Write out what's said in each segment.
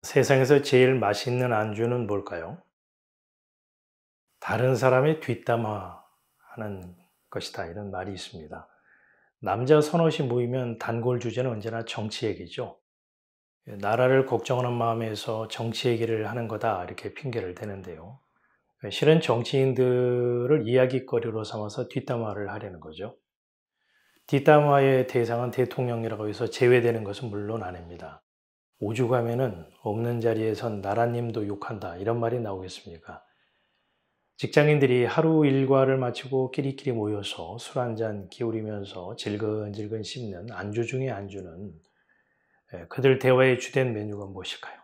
세상에서 제일 맛있는 안주는 뭘까요? 다른 사람의 뒷담화하는 것이다. 이런 말이 있습니다. 남자 서너시 모이면 단골 주제는 언제나 정치 얘기죠. 나라를 걱정하는 마음에서 정치 얘기를 하는 거다. 이렇게 핑계를 대는데요. 실은 정치인들을 이야기거리로 삼아서 뒷담화를 하려는 거죠. 뒷담화의 대상은 대통령이라고 해서 제외되는 것은 물론 아닙니다. 오죽하면은 없는 자리에선 나라님도 욕한다. 이런 말이 나오겠습니까? 직장인들이 하루 일과를 마치고 끼리끼리 모여서 술 한잔 기울이면서 질근질근 씹는 안주 중의 안주는 그들 대화의 주된 메뉴가 무엇일까요?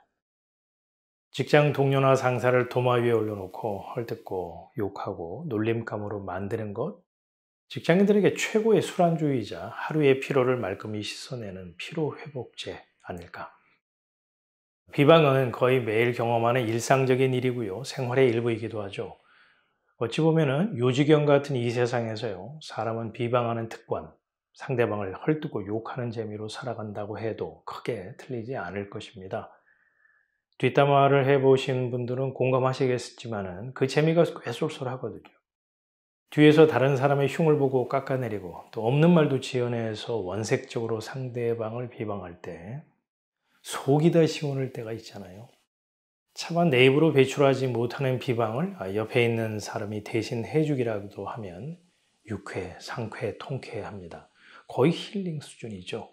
직장 동료나 상사를 도마 위에 올려놓고 헐뜯고 욕하고 놀림감으로 만드는 것? 직장인들에게 최고의 술안주이자 하루의 피로를 말끔히 씻어내는 피로회복제 아닐까? 비방은 거의 매일 경험하는 일상적인 일이고요. 생활의 일부이기도 하죠. 어찌 보면은 요지경 같은 이 세상에서요, 사람은 비방하는 특권, 상대방을 헐뜯고 욕하는 재미로 살아간다고 해도 크게 틀리지 않을 것입니다. 뒷담화를 해보신 분들은 공감하시겠지만은 그 재미가 꽤 쏠쏠하거든요. 뒤에서 다른 사람의 흉을 보고 깎아내리고 또 없는 말도 지어내서 원색적으로 상대방을 비방할 때 속이 다 시원할 때가 있잖아요. 차마 내 입으로 배출하지 못하는 비방을 옆에 있는 사람이 대신 해주기라도 하면 유쾌, 상쾌, 통쾌합니다. 거의 힐링 수준이죠.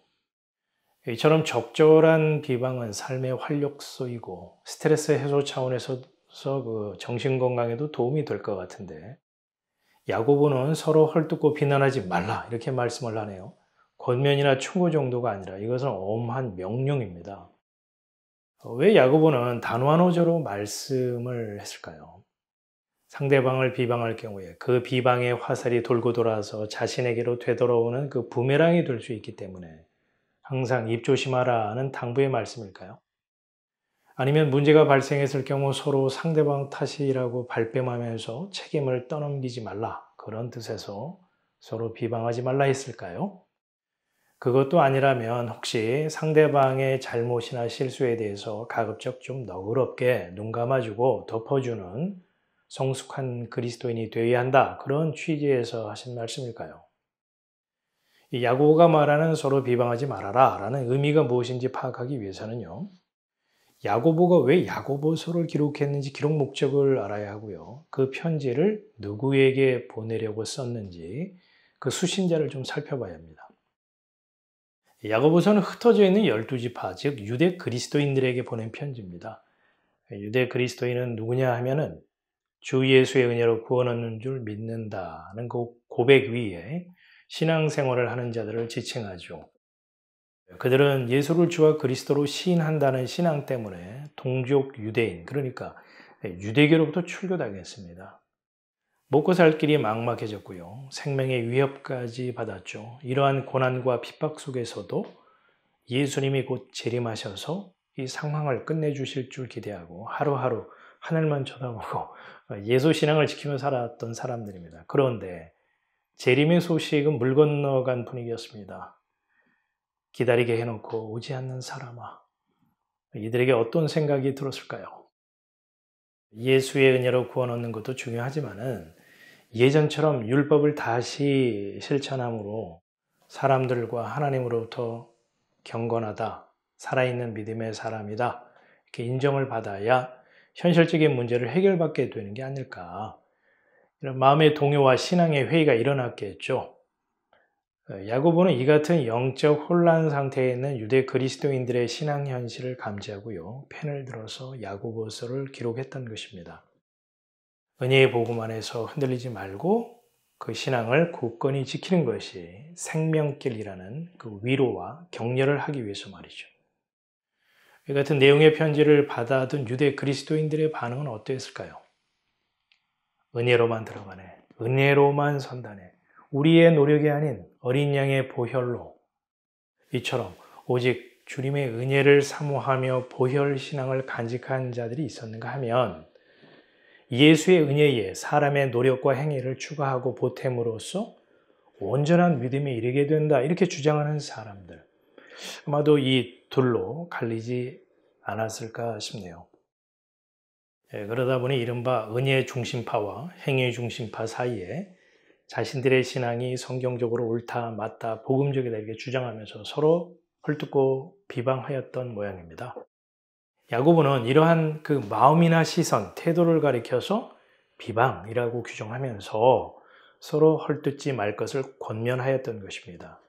이처럼 적절한 비방은 삶의 활력소이고 스트레스 해소 차원에서 그 정신 건강에도 도움이 될 것 같은데 야고보는 서로 헐뜯고 비난하지 말라 이렇게 말씀을 하네요. 권면이나 충고 정도가 아니라 이것은 엄한 명령입니다. 왜 야고보는 단호한 어조로 말씀을 했을까요? 상대방을 비방할 경우에 그 비방의 화살이 돌고 돌아서 자신에게로 되돌아오는 그 부메랑이 될 수 있기 때문에 항상 입 조심하라는 당부의 말씀일까요? 아니면 문제가 발생했을 경우 서로 상대방 탓이라고 발뺌하면서 책임을 떠넘기지 말라 그런 뜻에서 서로 비방하지 말라 했을까요? 그것도 아니라면 혹시 상대방의 잘못이나 실수에 대해서 가급적 좀 너그럽게 눈 감아주고 덮어주는 성숙한 그리스도인이 되어야 한다. 그런 취지에서 하신 말씀일까요? 이 야고보가 말하는 서로 비방하지 말아라 라는 의미가 무엇인지 파악하기 위해서는요. 야고보가 왜 야고보서를 기록했는지 기록 목적을 알아야 하고요. 그 편지를 누구에게 보내려고 썼는지 그 수신자를 좀 살펴봐야 합니다. 야고보서는 흩어져 있는 12지파, 즉 유대 그리스도인들에게 보낸 편지입니다. 유대 그리스도인은 누구냐 하면은 주 예수의 은혜로 구원 얻는 줄 믿는다는 그 고백 위에 신앙생활을 하는 자들을 지칭하죠. 그들은 예수를 주와 그리스도로 시인한다는 신앙 때문에 동족 유대인, 그러니까 유대교로부터 출교당했습니다. 먹고 살 길이 막막해졌고요. 생명의 위협까지 받았죠. 이러한 고난과 핍박 속에서도 예수님이 곧 재림하셔서 이 상황을 끝내주실 줄 기대하고 하루하루 하늘만 쳐다보고 예수 신앙을 지키며 살았던 사람들입니다. 그런데 재림의 소식은 물 건너간 분위기였습니다. 기다리게 해놓고 오지 않는 사람아. 이들에게 어떤 생각이 들었을까요? 예수의 은혜로 구원 얻는 것도 중요하지만은 예전처럼 율법을 다시 실천함으로 사람들과 하나님으로부터 경건하다, 살아있는 믿음의 사람이다, 이렇게 인정을 받아야 현실적인 문제를 해결받게 되는 게 아닐까. 이런 마음의 동요와 신앙의 회의가 일어났겠죠. 야고보는 이 같은 영적 혼란 상태에 있는 유대 그리스도인들의 신앙 현실을 감지하고요. 펜을 들어서 야고보서를 기록했던 것입니다. 은혜의 복음 안에서 흔들리지 말고 그 신앙을 굳건히 지키는 것이 생명길이라는 그 위로와 격려를 하기 위해서 말이죠. 이 같은 내용의 편지를 받아둔 유대 그리스도인들의 반응은 어떠했을까요? 은혜로만 들어가네. 은혜로만 선다네. 우리의 노력이 아닌 어린 양의 보혈로 이처럼 오직 주님의 은혜를 사모하며 보혈 신앙을 간직한 자들이 있었는가 하면 예수의 은혜에 사람의 노력과 행위를 추가하고 보탬으로써 온전한 믿음에 이르게 된다. 이렇게 주장하는 사람들. 아마도 이 둘로 갈리지 않았을까 싶네요. 그러다 보니 이른바 은혜 중심파와 행위 중심파 사이에 자신들의 신앙이 성경적으로 옳다, 맞다, 복음적이다 이렇게 주장하면서 서로 헐뜯고 비방하였던 모양입니다. 야고보는 이러한 그 마음이나 시선, 태도를 가리켜서 비방이라고 규정하면서 서로 헐뜯지 말 것을 권면하였던 것입니다.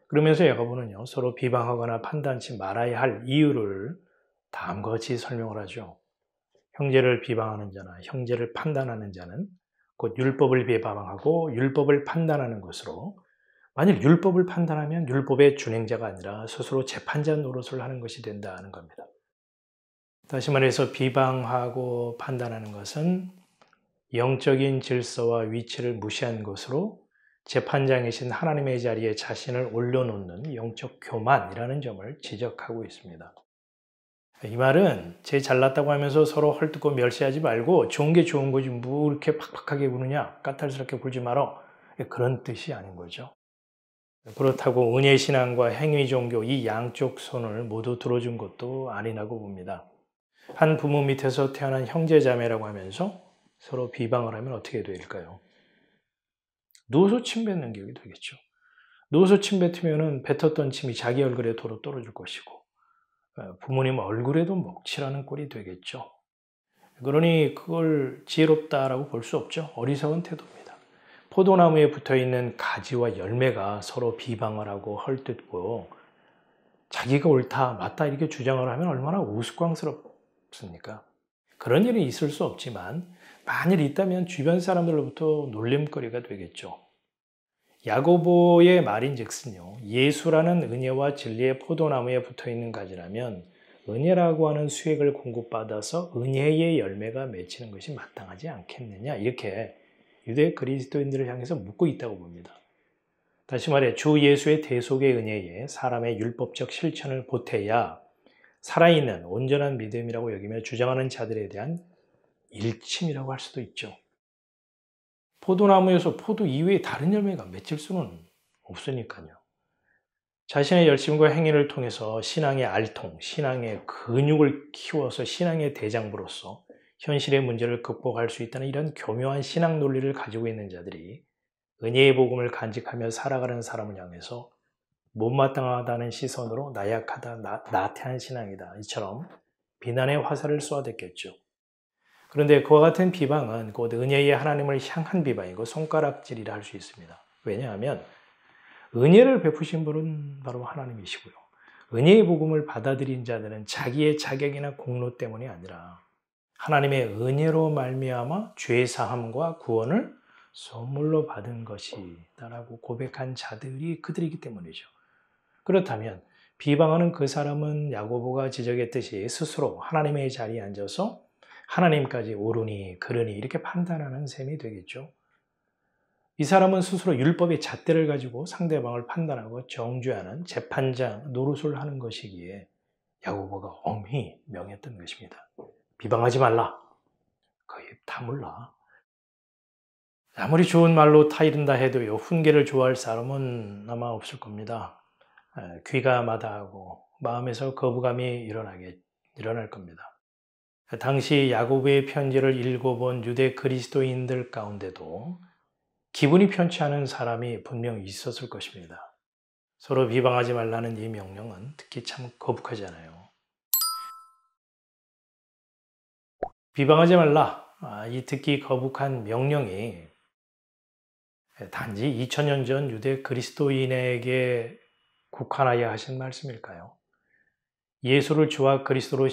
그러면서 야고보는요, 서로 비방하거나 판단치 말아야 할 이유를 다음과 같이 설명을 하죠. 형제를 비방하는 자나 형제를 판단하는 자는 곧 율법을 비방하고 율법을 판단하는 것으로, 만일 율법을 판단하면 율법의 준행자가 아니라 스스로 재판자 노릇을 하는 것이 된다는 겁니다. 다시 말해서 비방하고 판단하는 것은 영적인 질서와 위치를 무시한 것으로 재판장이신 하나님의 자리에 자신을 올려놓는 영적 교만이라는 점을 지적하고 있습니다. 이 말은 제 잘났다고 하면서 서로 헐뜯고 멸시하지 말고 좋은 게 좋은 거지 뭐 이렇게 팍팍하게 구느냐, 까탈스럽게 굴지 말어, 그런 뜻이 아닌 거죠. 그렇다고 은혜신앙과 행위종교 이 양쪽 손을 모두 들어준 것도 아니라고 봅니다. 한 부모 밑에서 태어난 형제자매라고 하면서 서로 비방을 하면 어떻게 될까요? 누워서 침 뱉는 격이 되겠죠. 누워서 침 뱉으면 뱉었던 침이 자기 얼굴에 도로 떨어질 것이고 부모님 얼굴에도 먹칠하는 꼴이 되겠죠. 그러니 그걸 지혜롭다라고 볼 수 없죠. 어리석은 태도입니다. 포도나무에 붙어있는 가지와 열매가 서로 비방을 하고 헐뜯고 자기가 옳다 맞다 이렇게 주장을 하면 얼마나 우스꽝스럽습니까? 그런 일이 있을 수 없지만 만일 있다면 주변 사람들로부터 놀림거리가 되겠죠. 야고보의 말인즉슨요, 예수라는 은혜와 진리의 포도나무에 붙어있는 가지라면 은혜라고 하는 수액을 공급받아서 은혜의 열매가 맺히는 것이 마땅하지 않겠느냐, 이렇게 유대 그리스도인들을 향해서 묻고 있다고 봅니다. 다시 말해 주 예수의 대속의 은혜에 사람의 율법적 실천을 보태야 살아있는 온전한 믿음이라고 여기며 주장하는 자들에 대한 일침이라고 할 수도 있죠. 포도나무에서 포도 이외에 다른 열매가 맺힐 수는 없으니까요. 자신의 열심과 행위를 통해서 신앙의 알통, 신앙의 근육을 키워서 신앙의 대장부로서 현실의 문제를 극복할 수 있다는 이런 교묘한 신앙 논리를 가지고 있는 자들이 은혜의 복음을 간직하며 살아가는 사람을 향해서 못마땅하다는 시선으로 나약하다, 나태한 신앙이다 이처럼 비난의 화살을 쏘아댔겠죠. 그런데 그와 같은 비방은 곧 은혜의 하나님을 향한 비방이고 손가락질이라 할 수 있습니다. 왜냐하면 은혜를 베푸신 분은 바로 하나님이시고요. 은혜의 복음을 받아들인 자들은 자기의 자격이나 공로 때문이 아니라 하나님의 은혜로 말미암아 죄 사함과 구원을 선물로 받은 것이다라고 고백한 자들이 그들이기 때문이죠. 그렇다면 비방하는 그 사람은 야고보가 지적했듯이 스스로 하나님의 자리에 앉아서 하나님까지 옳으니 그르니 이렇게 판단하는 셈이 되겠죠. 이 사람은 스스로 율법의 잣대를 가지고 상대방을 판단하고 정죄하는 재판장 노릇을 하는 것이기에 야고보가 엄히 명했던 것입니다. 비방하지 말라. 거의 다 몰라. 아무리 좋은 말로 타이른다 해도요, 훈계를 좋아할 사람은 아마 없을 겁니다. 귀가 마다하고 마음에서 거부감이 일어날 겁니다. 당시 야고보의 편지를 읽어본 유대 그리스도인들 가운데도 기분이 편치 않은 사람이 분명 있었을 것입니다. 서로 비방하지 말라는 이 명령은 특히 참 거북하잖아요. 비방하지 말라, 이 듣기 거북한 명령이 단지 2000년 전 유대 그리스도인에게 국한하여 하신 말씀일까요? 예수를 주와 그리스도로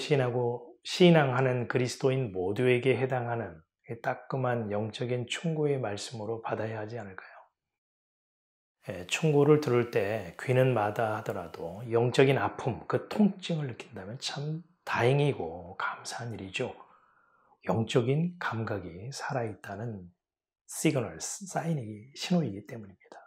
신앙하는 그리스도인 모두에게 해당하는 따끔한 영적인 충고의 말씀으로 받아야 하지 않을까요? 충고를 들을 때 귀는 마다하더라도 영적인 아픔, 그 통증을 느낀다면 참 다행이고 감사한 일이죠. 영적인 감각이 살아있다는 시그널, 사인이기, 신호이기 때문입니다.